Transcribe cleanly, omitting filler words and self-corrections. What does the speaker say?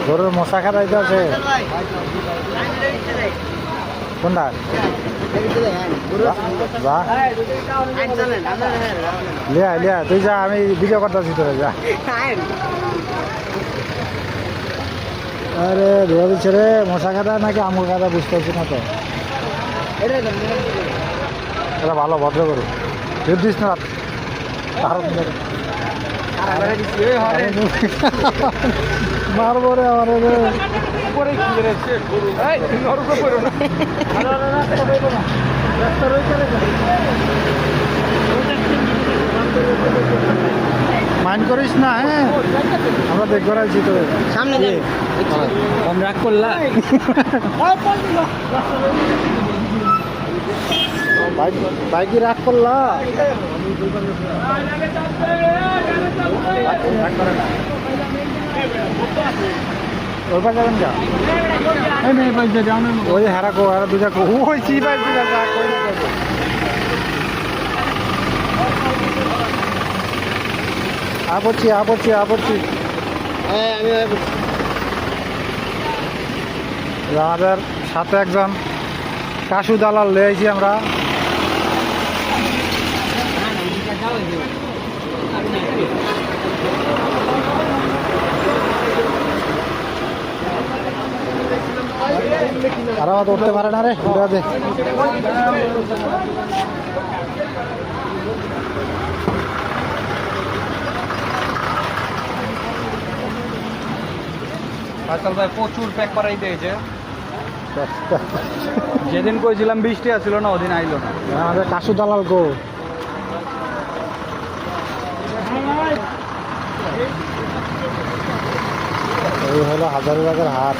গরুর মশা খাটাইতে আছে কোনটা লিয়া লিয়া তুই যা আমি ভিডিও করতেছি তোরা যা আরে ধোয়া দিচ্ছে রে মশা কাটা নাকি আমুল কাটা বুঝতে পারছি না তো এটা ভালো ভদ্র করু তুই দিস না মারবো রে আমার মাইন্ড করিস না হ্যাঁ আমরা দেখবো রাখছি তো সামনে রাগ করলা বাইকে রাগ করলা ওইবার যাবেন যা ওই হারা কো হারা দুজা কো ওই চি বাইক দুজা যা কই আপড়ছি আমাদের সাথে একজন কাশু দালাল লয়ে আইছি আমরা আর আমার উঠতে পারে না রে উড়া দে ভাই প্রচুর প্যাক করাই দিয়েছে যেদিন কইছিলাম বৃষ্টি আসছিল না ওদিন আইলো না আমাদের কাশু দালাল গো এই হলো হাজারীবাগের হাট